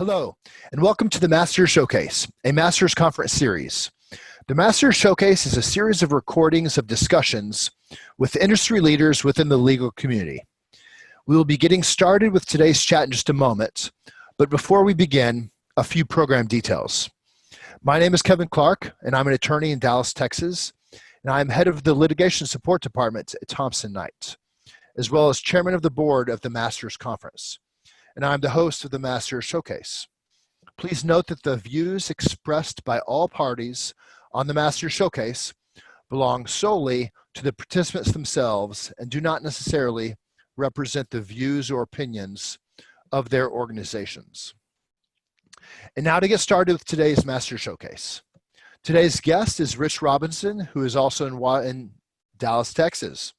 Hello, and welcome to the Masters Showcase, a Masters Conference series. The Masters Showcase is a series of recordings of discussions with industry leaders within the legal community. We will be getting started with today's chat in just a moment, but before we begin, a few program details. My name is Kevin Clark, and I'm an attorney in Dallas, Texas, and I'm head of the Litigation Support Department at Thompson Knight, as well as chairman of the board of the Masters Conference. And I'm the host of the Masters Showcase. Please note that the views expressed by all parties on the Masters Showcase belong solely to the participants themselves and do not necessarily represent the views or opinions of their organizations. And now to get started with today's Masters Showcase. Today's guest is Rich Robinson, who is also in Dallas, Texas.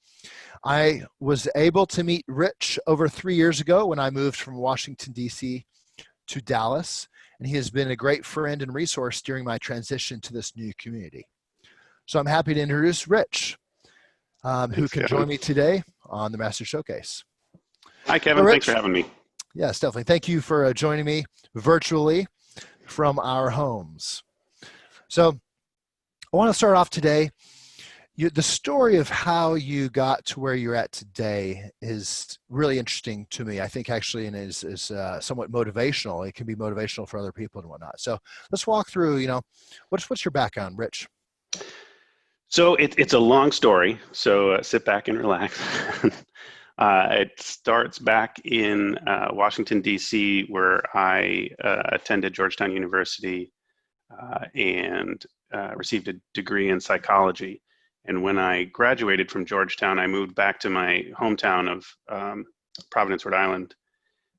I was able to meet Rich over 3 years ago when I moved from Washington, D.C. to Dallas, and he has been a great friend and resource during my transition to this new community. So I'm happy to introduce Rich, who can join me today on the Master Showcase. Hi, Kevin. Thanks for having me. Yes, definitely. Thank you for joining me virtually from our homes. So I want to start off today. The story of how you got to where you're at today is really interesting to me. I think actually and is somewhat motivational. It can be motivational for other people and whatnot. So let's walk through, what's your background, Rich? So it's a long story, so sit back and relax. It starts back in Washington, D.C., where I attended Georgetown University and received a degree in psychology. And when I graduated from Georgetown, I moved back to my hometown of Providence, Rhode Island,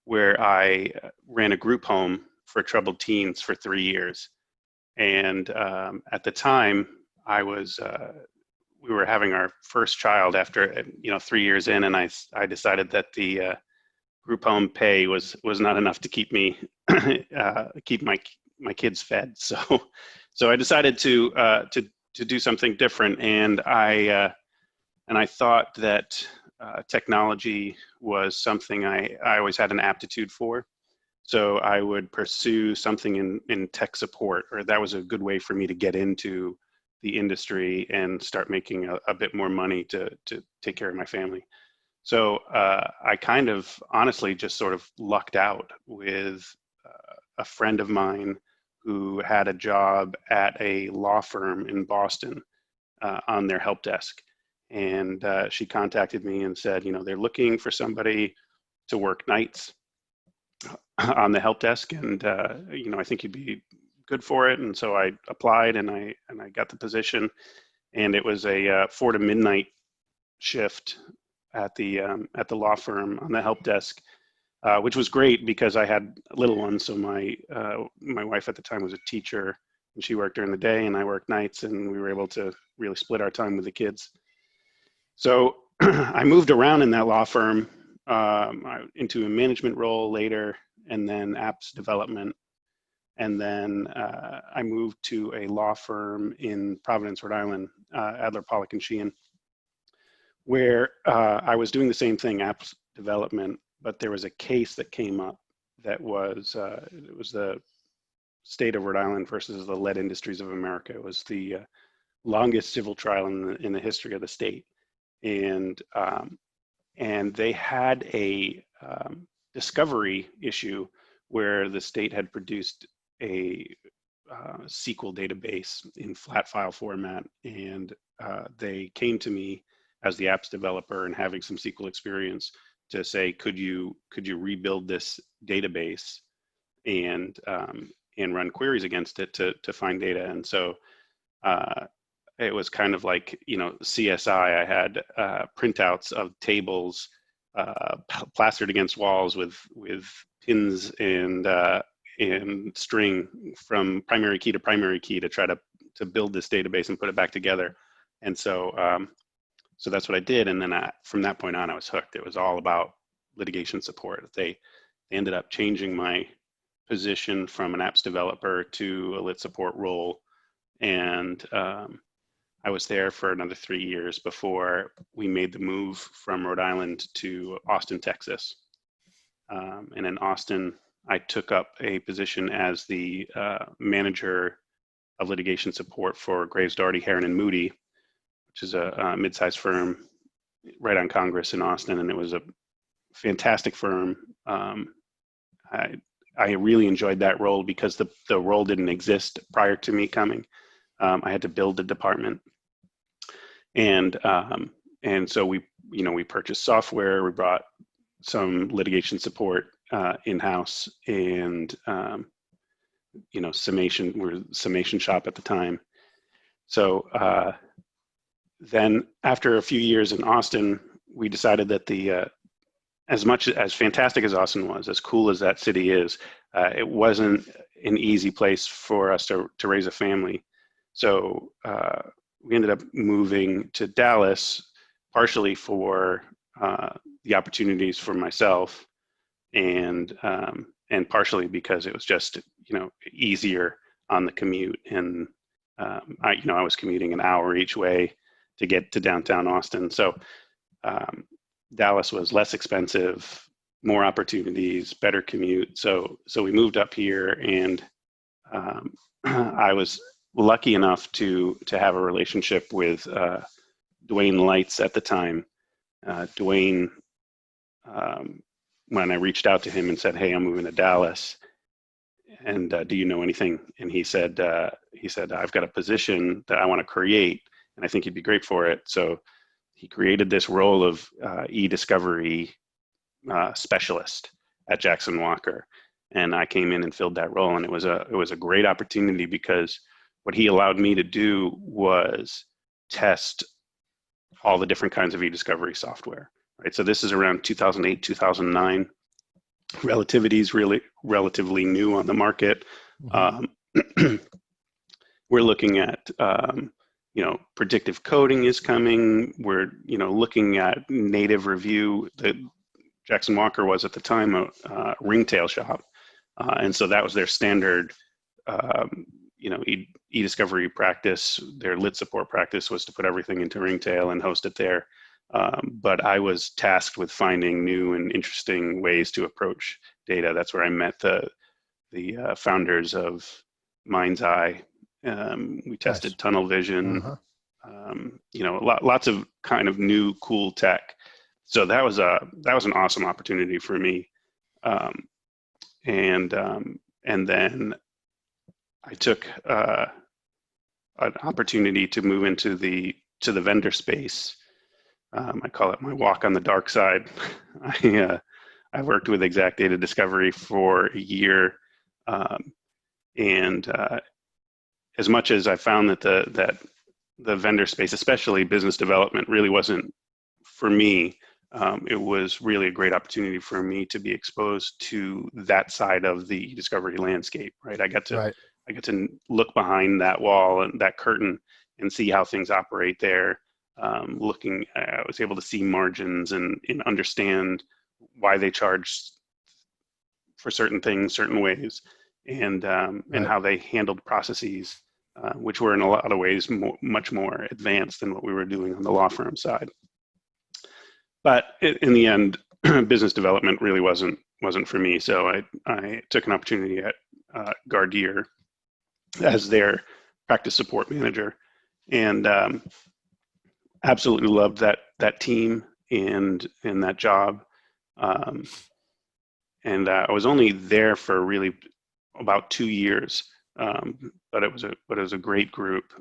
where I ran a group home for troubled teens for 3 years. And at the time, we were having our first child after 3 years in, and I decided that the group home pay was not enough to keep me keep my kids fed. So I decided to do something different, and I thought that technology was something I always had an aptitude for. So I would pursue something in tech support, or that was a good way for me to get into the industry and start making a bit more money to take care of my family. So I kind of honestly just sort of lucked out with a friend of mine who had a job at a law firm in Boston on their help desk. And she contacted me and said, they're looking for somebody to work nights on the help desk. And, I think you'd be good for it. And so I applied and I got the position. And it was a 4 to midnight shift at the law firm on the help desk. Which was great because I had little ones. So my wife at the time was a teacher, and she worked during the day, and I worked nights, and we were able to really split our time with the kids. So I moved around in that law firm into a management role later, and then apps development, and then I moved to a law firm in Providence, Rhode Island, Adler, Pollock and Sheehan, where I was doing the same thing, apps development. But there was a case that came up that was it was the state of Rhode Island versus the lead industries of America. It was the longest civil trial in the history of the state, and they had a discovery issue where the state had produced a SQL database in flat file format, and they came to me as the apps developer and having some SQL experience to say, could you rebuild this database and run queries against it to find data? And so it was kind of like CSI. I had printouts of tables plastered against walls with pins and string from primary key to primary key to try to build this database and put it back together. And so so that's what I did, and then from that point on, I was hooked. It was all about litigation support. They ended up changing my position from an apps developer to a lit support role, and I was there for another 3 years before we made the move from Rhode Island to Austin, Texas. And in Austin, I took up a position as the manager of litigation support for Graves, Doherty, Heron, and Moody, which is a mid-sized firm right on Congress in Austin, and it was a fantastic firm. I really enjoyed that role because the role didn't exist prior to me coming. I had to build the department, and so we purchased software. We brought some litigation support in-house, and summation. We're a summation shop at the time. So then, after a few years in Austin, we decided that as much as fantastic as Austin was, as cool as that city is, it wasn't an easy place for us to raise a family. So we ended up moving to Dallas, partially for the opportunities for myself, and partially because it was just easier on the commute. And I was commuting an hour each way to get to downtown Austin. So Dallas was less expensive, more opportunities, better commute. So we moved up here, and I was lucky enough to have a relationship with Dwayne Lights at the time. Dwayne, when I reached out to him and said, "Hey, I'm moving to Dallas, and do you know anything?" And he said, "I've got a position that I want to create, and I think you'd be great for it." So he created this role of eDiscovery specialist at Jackson Walker, and I came in and filled that role, and it was a great opportunity because what he allowed me to do was test all the different kinds of eDiscovery software. Right, so this is around 2008, 2009. Relativity is really relatively new on the market. Mm-hmm. We're looking at predictive coding is coming. We're looking at native review. Jackson Walker was at the time a ringtail shop, and so that was their standard. eDiscovery practice. Their lit support practice was to put everything into ringtail and host it there. But I was tasked with finding new and interesting ways to approach data. That's where I met the founders of Mind's Eye. We tested tunnel vision. Lots of kind of new cool tech. So that was an awesome opportunity for me. And then I took an opportunity to move into the vendor space. I call it my walk on the dark side. I worked with Exact Data Discovery for a year, and as much as I found that the vendor space, especially business development, really wasn't for me, it was really a great opportunity for me to be exposed to that side of the discovery landscape. Right, I got to look behind that wall and that curtain and see how things operate there. I was able to see margins and understand why they charge for certain things, certain ways, and how they handled processes, which were in a lot of ways much more advanced than what we were doing on the law firm side. But in the end, business development really wasn't for me. So I took an opportunity at Gardier as their practice support manager, and absolutely loved that team and that job. And I was only there for really about 2 years, but it was a great group.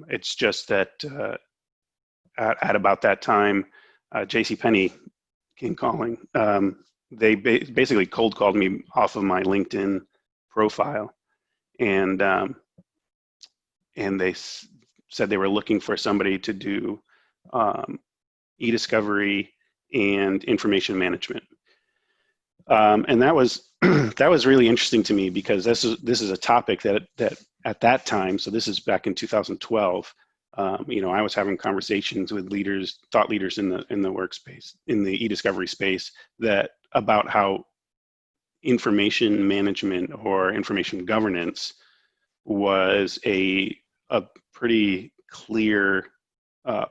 It's just that at about that time, JCPenney came calling. They basically cold called me off of my LinkedIn profile, and they said they were looking for somebody to do eDiscovery and information management. And that was really interesting to me because this is a topic that at that time, so this is back in 2012, I was having conversations with thought leaders in the workspace, in the eDiscovery space, about how information management or information governance was a pretty clear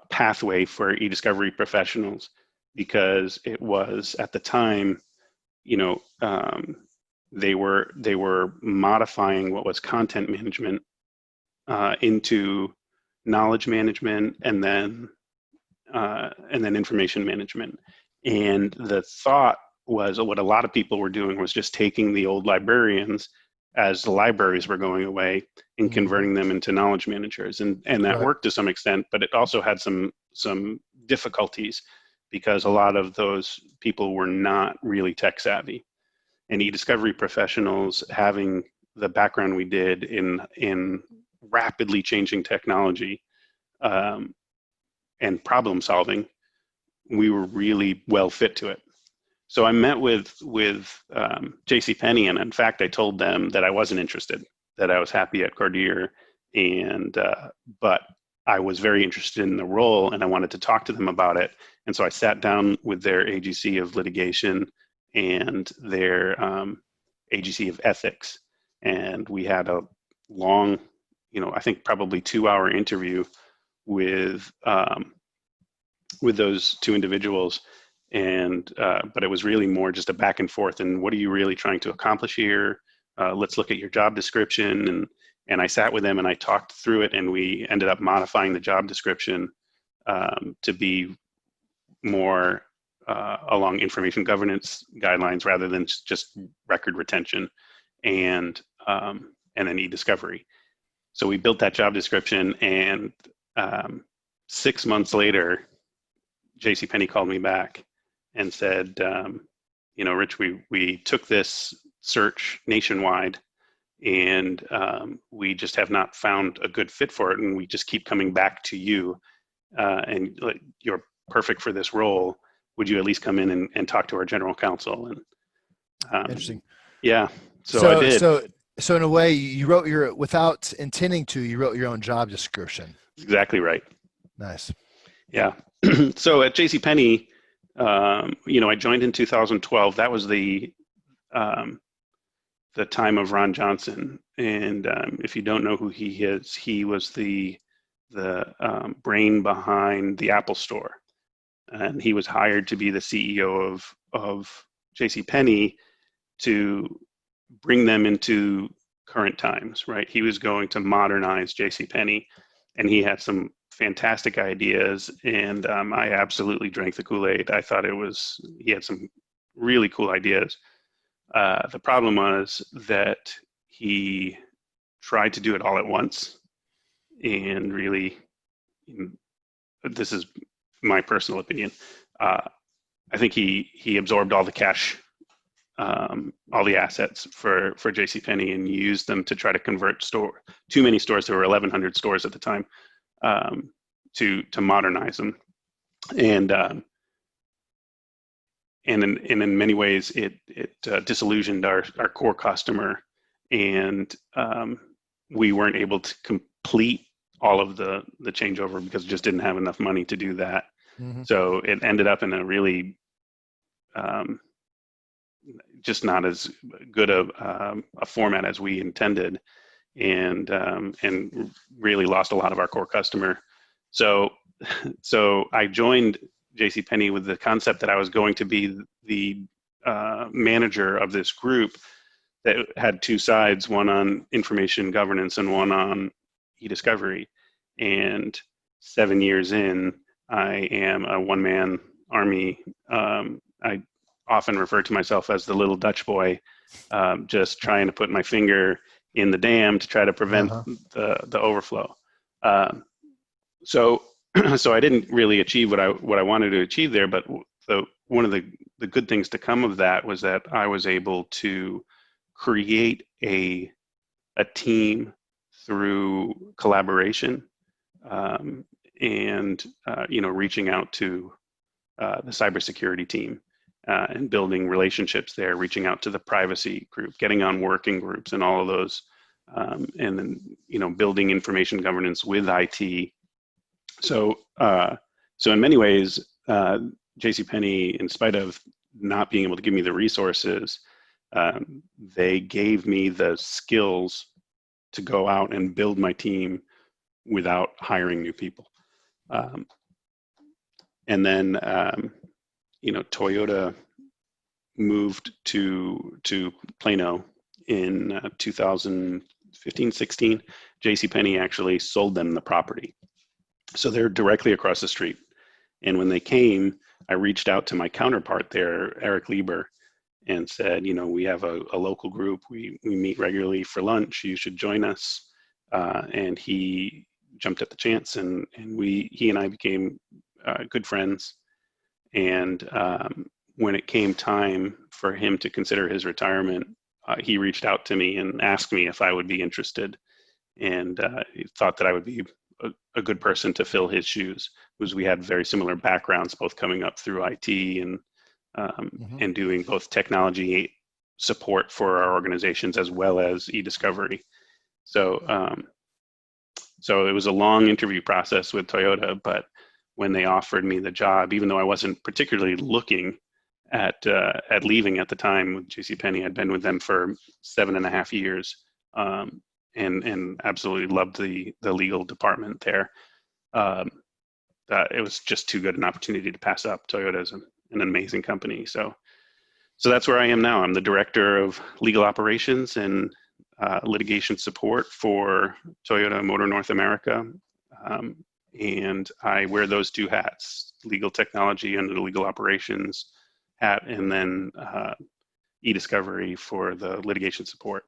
pathway for eDiscovery professionals, because it was at the time, they were modifying what was content management into knowledge management, and then information management. And the thought was, what a lot of people were doing was just taking the old librarians as the libraries were going away and converting them into knowledge managers. And that worked to some extent, but it also had some difficulties because a lot of those people were not really tech savvy. And eDiscovery professionals, having the background we did in rapidly changing technology and problem solving, we were really well fit to it. So I met with JCPenney, and in fact, I told them that I wasn't interested, that I was happy at Cordier, and but I was very interested in the role, and I wanted to talk to them about it. And so I sat down with their AGC of litigation and their AGC of ethics, and we had a long, I think probably 2-hour interview with those two individuals. And but it was really more just a back and forth. And what are you really trying to accomplish here? Let's look at your job description. And I sat with them and I talked through it, and we ended up modifying the job description to be more along information governance guidelines rather than just record retention and then eDiscovery. So we built that job description, and 6 months later, JCPenney called me back and said, Rich, we took this search nationwide, and we just have not found a good fit for it, and we just keep coming back to you, and you're perfect for this role. Would you at least come in and talk to our general counsel? And Interesting. Yeah, so I did. So in a way, you wrote without intending to, you wrote your own job description. Exactly right. Nice. Yeah. So at JCPenney, I joined in 2012. That was the time of Ron Johnson. And if you don't know who he is, he was the brain behind the Apple Store. And he was hired to be the CEO of JCPenney to bring them into current times, right? He was going to modernize JCPenney, and he had some fantastic ideas, and I absolutely drank the Kool-Aid. I thought he had some really cool ideas. The problem was that he tried to do it all at once, and really, this is my personal opinion, I think he absorbed all the cash, all the assets for JCPenney, and used them to try to convert too many stores. There were 1,100 stores at the time, to modernize them, and in many ways it disillusioned our core customer, and we weren't able to complete all of the changeover because we just didn't have enough money to do that. Mm-hmm. So it ended up in a really just not as good a format as we intended, and really lost a lot of our core customer. So I joined JCPenney with the concept that I was going to be the manager of this group that had two sides, one on information governance and one on eDiscovery. And 7 years in, I am a one-man army. I often refer to myself as the little Dutch boy, just trying to put my finger in the dam to try to prevent the overflow. So I didn't really achieve what I wanted to achieve there, but one of the good things to come of that was that I was able to create a team through collaboration, and reaching out to the cybersecurity team, and building relationships there, reaching out to the privacy group, getting on working groups and all of those, and then building information governance with IT. So in many ways, JCPenney, in spite of not being able to give me the resources, they gave me the skills to go out and build my team without hiring new people. And then, Toyota moved to Plano in 2015, 16. JCPenney actually sold them the property. So they're directly across the street. And when they came, I reached out to my counterpart there, Eric Lieber, and said, we have a local group. We meet regularly for lunch. You should join us. And he jumped at the chance, and he and I became good friends. And when it came time for him to consider his retirement, he reached out to me and asked me if I would be interested, and he thought that I would be a good person to fill his shoes, because we had very similar backgrounds, both coming up through IT and doing both technology support for our organizations as well as eDiscovery. So it was a long interview process with Toyota, but when they offered me the job, even though I wasn't particularly looking at leaving at the time with JCPenney, I'd been with them for 7.5 years, and absolutely loved the legal department there. It was just too good an opportunity to pass up. Toyota is an amazing company. So that's where I am now. I'm the director of legal operations and litigation support for Toyota Motor North America. And I wear those two hats, legal technology under the legal operations hat, and then eDiscovery for the litigation support.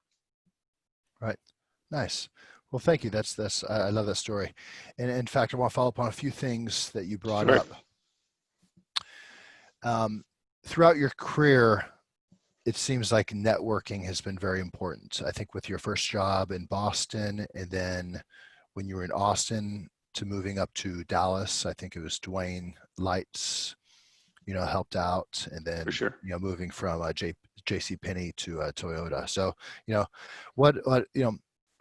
Right. Nice. Well, thank you. That's I love that story. And in fact, I want to follow up on a few things that you brought Sure. up. Throughout your career, it seems like networking has been very important. I think with your first job in Boston, and then when you were in Austin to moving up to Dallas, I think it was Dwayne Lights, helped out, and then, For sure. Moving from JCPenney to Toyota. So, what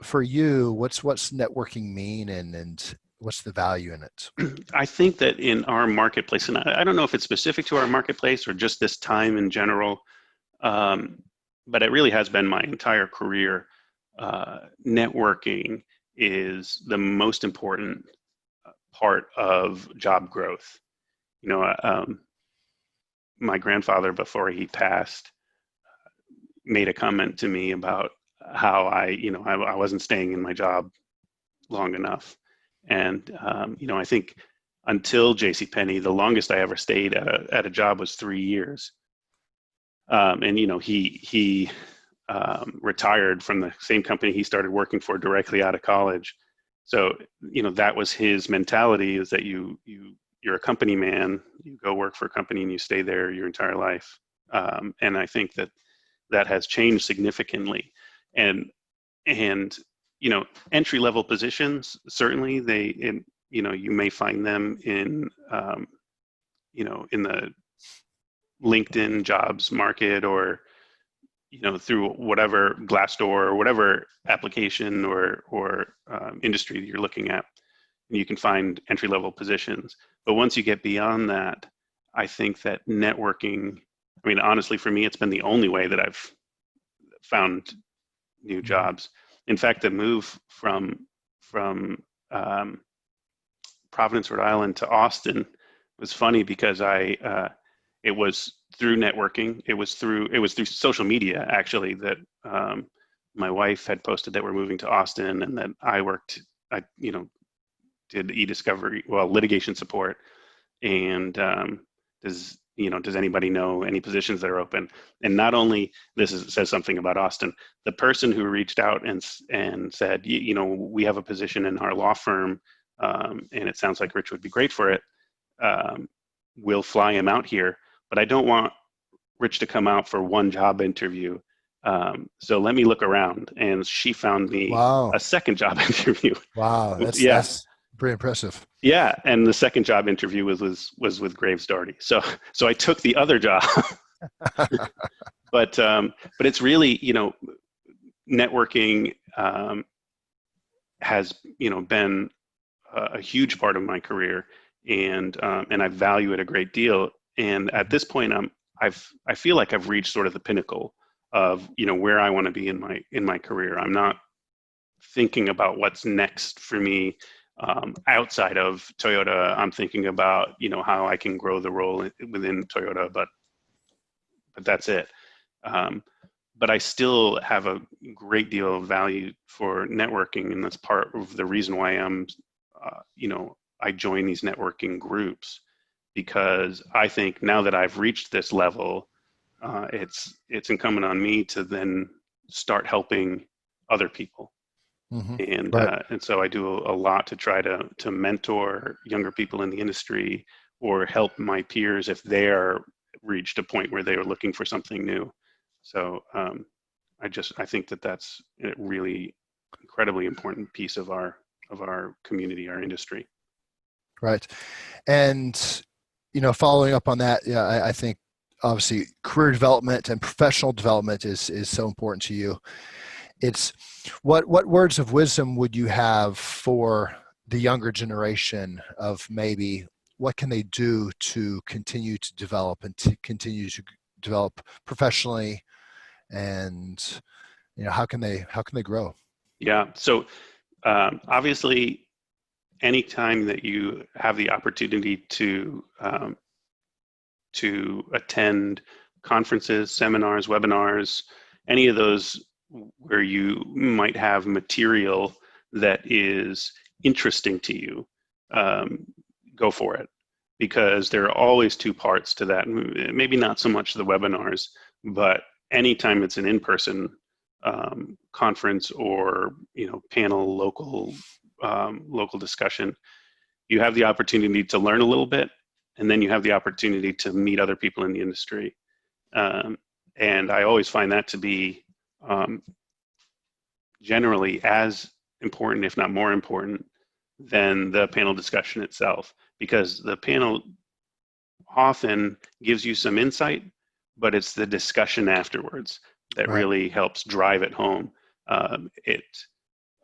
for you, what's networking mean, and what's the value in it? I think that in our marketplace, and I don't know if it's specific to our marketplace or just this time in general, but it really has been my entire career. Networking is the most important part of job growth. My grandfather, before he passed, made a comment to me about how I wasn't staying in my job long enough. And, I think until JCPenney, the longest I ever stayed at a job was 3 years. And, he retired from the same company he started working for directly out of college. So, that was his mentality, is that you're a company man, you go work for a company and you stay there your entire life. And I think that has changed significantly. And entry-level positions, certainly you may find them in the LinkedIn jobs market, or through whatever Glassdoor or whatever application or industry that you're looking at, you can find entry-level positions. But once you get beyond that, I think that networking, honestly, for me, it's been the only way that I've found new jobs. In fact, the move from Providence, Rhode Island to Austin was funny, because it was through networking. It was through social media, actually, that my wife had posted that we're moving to Austin, and that I did eDiscovery, litigation support, and does anybody know any positions that are open? And not only says something about Austin, the person who reached out and said, we have a position in our law firm, and it sounds like Rich would be great for it. We'll fly him out here, but I don't want Rich to come out for one job interview. So let me look around. And she found me a second job interview. Wow, that's pretty impressive. Yeah, and the second job interview was with Graves Doherty. So I took the other job. But it's really, networking has been a huge part of my career, and I value it a great deal. And at this point, I feel like I've reached sort of the pinnacle of where I want to be in my career. I'm not thinking about what's next for me. Outside of Toyota, I'm thinking about how I can grow the role within Toyota, but that's it. But I still have a great deal of value for networking, and that's part of the reason why I join these networking groups, because I think now that I've reached this level, it's incumbent on me to then start helping other people. And Right. and so I do a lot to try to mentor younger people in the industry, or help my peers if they are reached a point where they are looking for something new. So I think that that's a really incredibly important piece of our community, our industry. Right. And, following up on that, yeah, I think obviously career development and professional development is so important to you. It's what words of wisdom would you have for the younger generation of maybe what can they do to continue to develop and to continue to develop professionally, and how can they grow? Yeah. So obviously, anytime that you have the opportunity to attend conferences, seminars, webinars, any of those where you might have material that is interesting to you, go for it, because there are always two parts to that. Maybe not so much the webinars, but anytime it's an in-person conference or panel, local discussion, you have the opportunity to learn a little bit, and then you have the opportunity to meet other people in the industry. And I always find that to be generally as important, if not more important, than the panel discussion itself, because the panel often gives you some insight, but it's the discussion afterwards that Right. really helps drive it home. A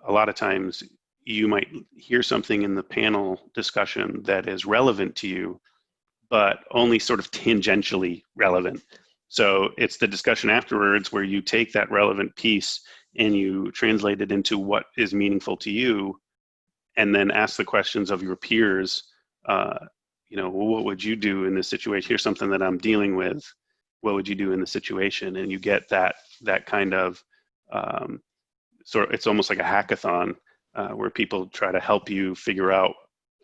lot of times you might hear something in the panel discussion that is relevant to you, but only sort of tangentially relevant. So it's the discussion afterwards where you take that relevant piece and you translate it into what is meaningful to you, and then ask the questions of your peers. Well, what would you do in this situation? Here's something that I'm dealing with. What would you do in the situation? And you get that kind of it's almost like a hackathon where people try to help you figure out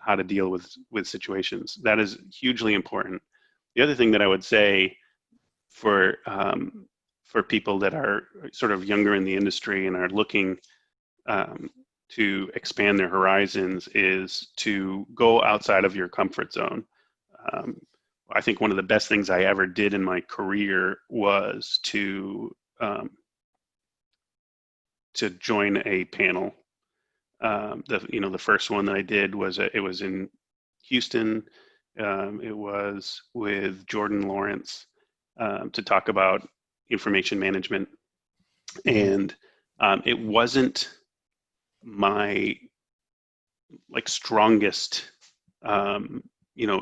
how to deal with situations. That is hugely important. The other thing that I would say for people that are sort of younger in the industry and are looking to expand their horizons is to go outside of your comfort zone. I think one of the best things I ever did in my career was to join a panel. The first one that I did was it was in Houston. It was with Jordan Lawrence to talk about information management, and it wasn't my strongest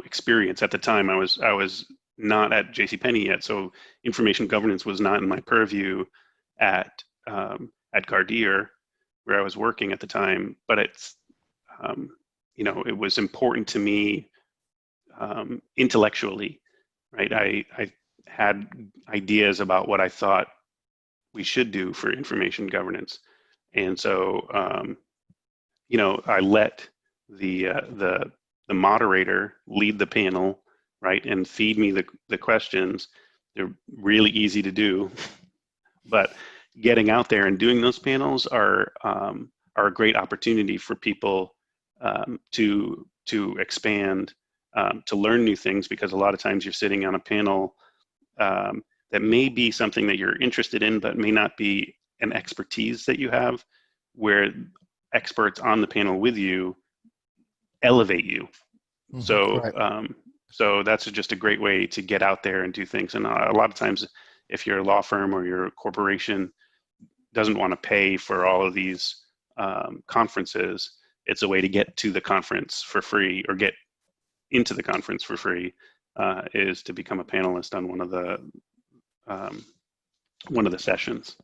experience at the time. I was not at JCPenney yet, so information governance was not in my purview at Gardier, where I was working at the time. But it's it was important to me intellectually, right? I had ideas about what I thought we should do for information governance, and so I let the moderator lead the panel, right, and feed me the questions. They're really easy to do, but getting out there and doing those panels are a great opportunity for people to expand, to learn new things, because a lot of times you're sitting on a panel that may be something that you're interested in, but may not be an expertise that you have, where experts on the panel with you elevate you. So Right. so that's just a great way to get out there and do things. And a lot of times, if you're a law firm or you're a corporation doesn't want to pay for all of these conferences, it's a way to get to the conference for free, or get into the conference for free, is to become a panelist on one of the sessions.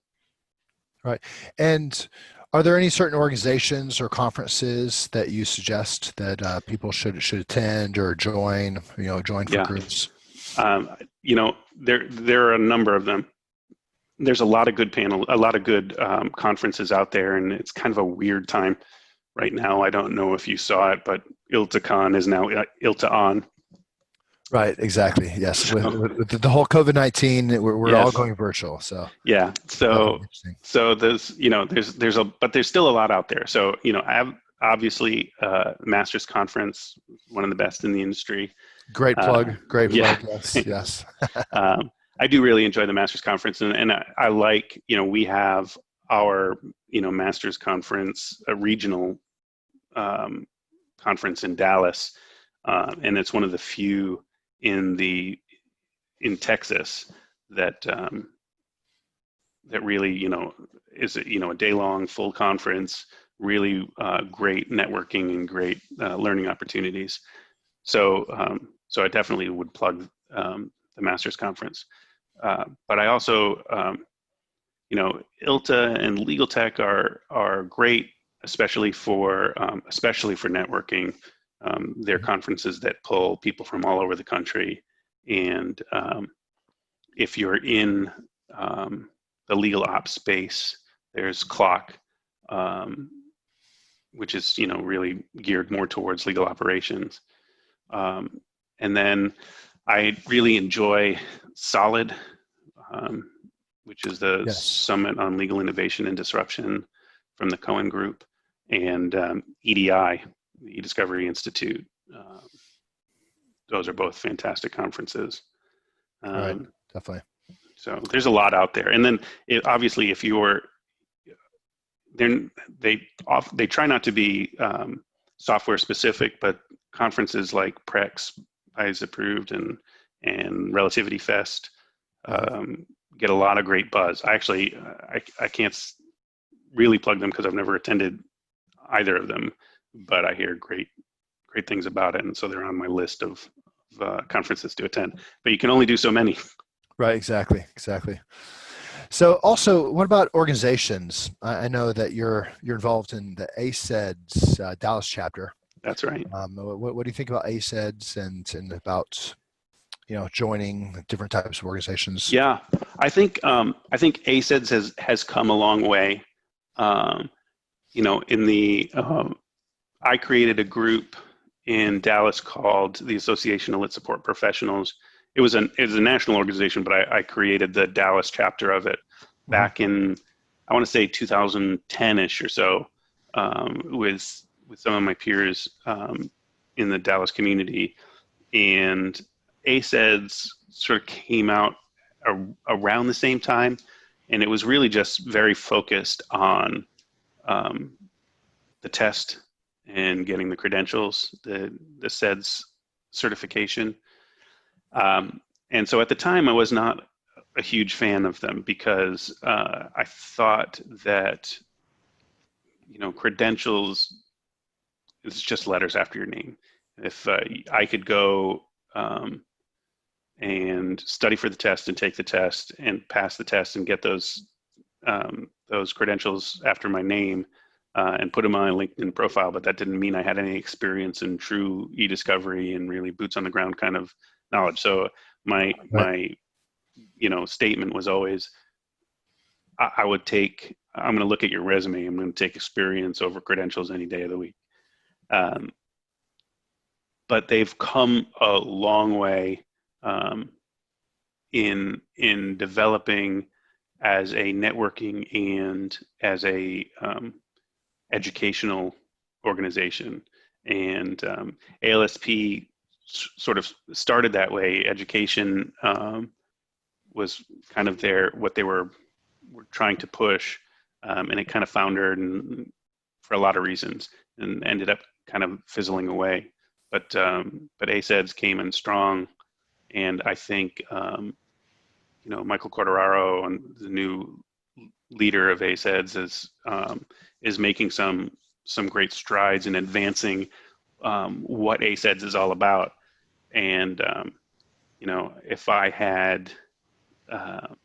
Right. And are there any certain organizations or conferences that you suggest that people should attend or join? Join for Yeah. groups? There are a number of them. There's a lot of good conferences out there, and it's kind of a weird time right now. I don't know if you saw it, but ILTACon is now ILTA-on. Right, exactly. Yes, with the whole COVID-19, we're Yes. all going virtual. So yeah, so but there's still a lot out there. So obviously, Masters Conference, one of the best in the industry. Great plug. Great plug. Yeah. Yes. I do really enjoy the Masters Conference, and I like, we have our, Masters Conference, a regional conference in Dallas, and it's one of the few in Texas that that really, is a day-long full conference, really great networking and great learning opportunities. So I definitely would plug the Masters Conference. But I also, ILTA and Legal Tech are great, especially for networking. They're conferences that pull people from all over the country, and if you're in the legal ops space, there's CLOC, which is really geared more towards legal operations, and then I really enjoy Solid, which is the Summit on Legal Innovation and Disruption from the Cohen Group, and EDI, the eDiscovery Institute. Those are both fantastic conferences. Right, definitely. So there's a lot out there. And then obviously, if you're, they try not to be software specific, but conferences like PREX, PIES Approved, and Relativity Fest get a lot of great buzz. Actually, I can't really plug them because I've never attended either of them, but I hear great things about it, and so they're on my list of conferences to attend. But you can only do so many. Right, exactly. So also, what about organizations? I know that you're involved in the ACED's Dallas chapter. That's right. What do you think about ACEDs and about joining different types of organizations? Yeah, I think ACEDs has come a long way. I created a group in Dallas called the Association of Lit Support Professionals. It was a national organization, but I created the Dallas chapter of it back in, I want to say 2010-ish or so, with some of my peers in the Dallas community. And ACEDs sort of came out around the same time, and it was really just very focused on the test and getting the credentials, the CEDS certification. And so at the time, I was not a huge fan of them because I thought that, credentials is just letters after your name. If I could go and study for the test and take the test and pass the test and get those credentials after my name and put them on my LinkedIn profile, but that didn't mean I had any experience in true eDiscovery and really boots on the ground kind of knowledge. So my statement was always, I'm going to look at your resume. I'm going to take experience over credentials any day of the week. But they've come a long way in developing as a networking and as a educational organization. And ALSP sort of started that way. Education was kind of what they were trying to push, and it kind of foundered for a lot of reasons and ended up kind of fizzling away. But ACEDS came in strong, and I think Michael Corderaro, and the new leader of ACEDS, is making some great strides in advancing what ACEDS is all about. And if I had a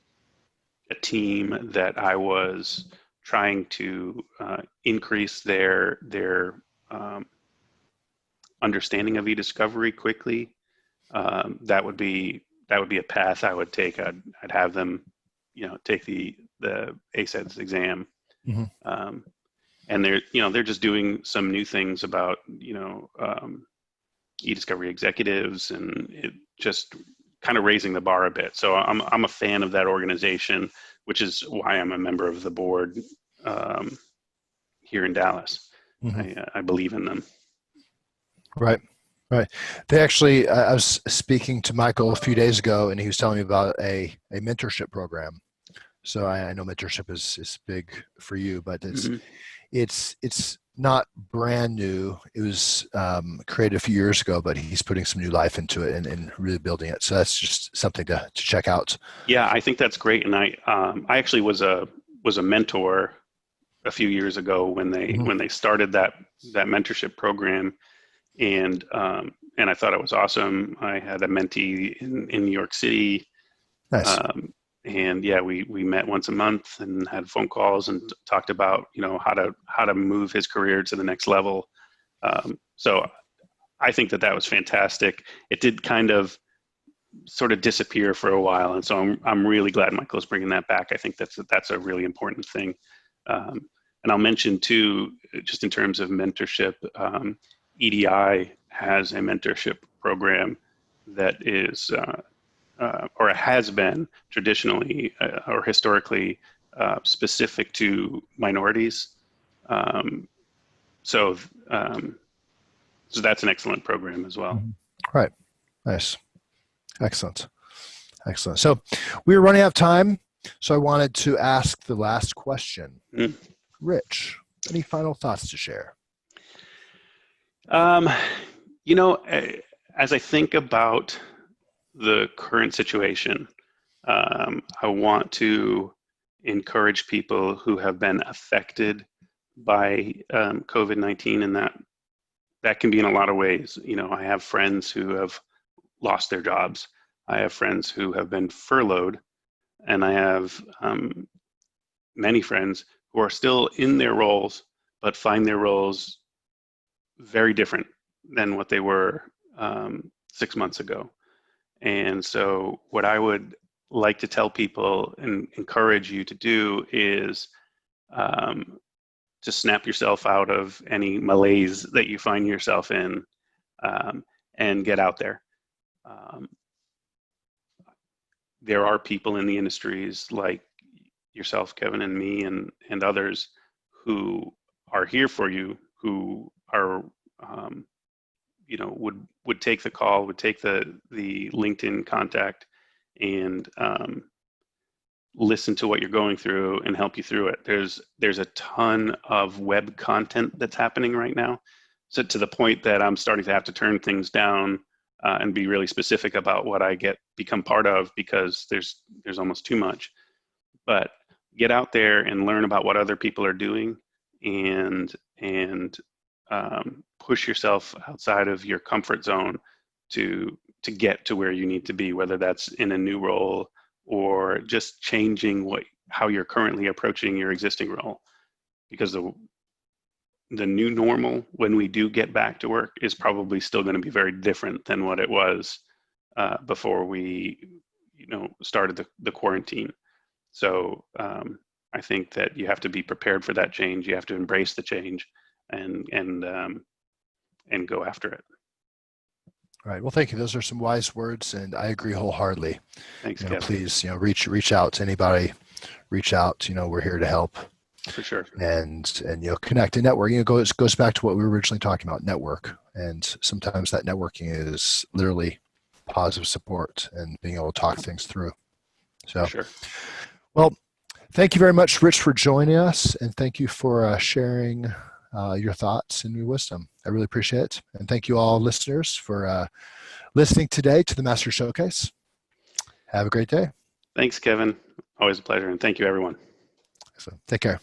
team that I was trying to increase their understanding of eDiscovery quickly, that would be that would be a path I would take. I'd have them, take the ACEDS exam. Mm-hmm. And they're just doing some new things about, eDiscovery executives, and it just kind of raising the bar a bit. So I'm a fan of that organization, which is why I'm a member of the board here in Dallas. Mm-hmm. I believe in them. Right. Right. They actually, I was speaking to Michael a few days ago, and he was telling me about a mentorship program. So I know mentorship is big for you, but it's not brand new. It was created a few years ago, but he's putting some new life into it and really building it. So that's just something to check out. Yeah, I think that's great. And I actually was a mentor a few years ago when they started that mentorship program, and I thought it was awesome. I had a mentee in New York City. Nice. And yeah, we met once a month and had phone calls and talked about, how to move his career to the next level. So I think that was fantastic. It did kind of sort of disappear for a while, and so I'm really glad Michael's bringing that back. I think that's a really important thing. And I'll mention too, just in terms of mentorship, EDI has a mentorship program that is or has been traditionally or historically specific to minorities. So that's an excellent program as well. Right. Nice. Excellent. So we were running out of time, so I wanted to ask the last question. Rich, any final thoughts to share? As I think about the current situation, I want to encourage people who have been affected by COVID-19, and that can be in a lot of ways. I have friends who have lost their jobs. I have friends who have been furloughed, and I have many friends who are still in their roles, but find their roles very different than what they were 6 months ago. And so what I would like to tell people and encourage you to do is to snap yourself out of any malaise that you find yourself in, and get out there. There are people in the industries like yourself, Kevin, and me, and others who are here for you, who are would take the call, would take the LinkedIn contact, and listen to what you're going through and help you through it. There's a ton of web content that's happening right now, so to the point that I'm starting to have to turn things down and be really specific about what I become part of, because there's almost too much. But get out there and learn about what other people are doing, and push yourself outside of your comfort zone to get to where you need to be, whether that's in a new role or just changing how you're currently approaching your existing role. Because the new normal, when we do get back to work, is probably still going to be very different than what it was before we started the quarantine. So I think that you have to be prepared for that change. You have to embrace the change and go after it. All right. Well, thank you. Those are some wise words, and I agree wholeheartedly. Thanks, Kevin. Please, reach out to anybody. Reach out. We're here to help. For sure. And connect and network. It goes back to what we were originally talking about, network. And sometimes that networking is literally positive support and being able to talk things through. So, sure. Well, thank you very much, Rich, for joining us, and thank you for sharing your thoughts and your wisdom. I really appreciate it. And thank you all listeners for listening today to the Master Showcase. Have a great day. Thanks, Kevin. Always a pleasure. And thank you, everyone. So take care.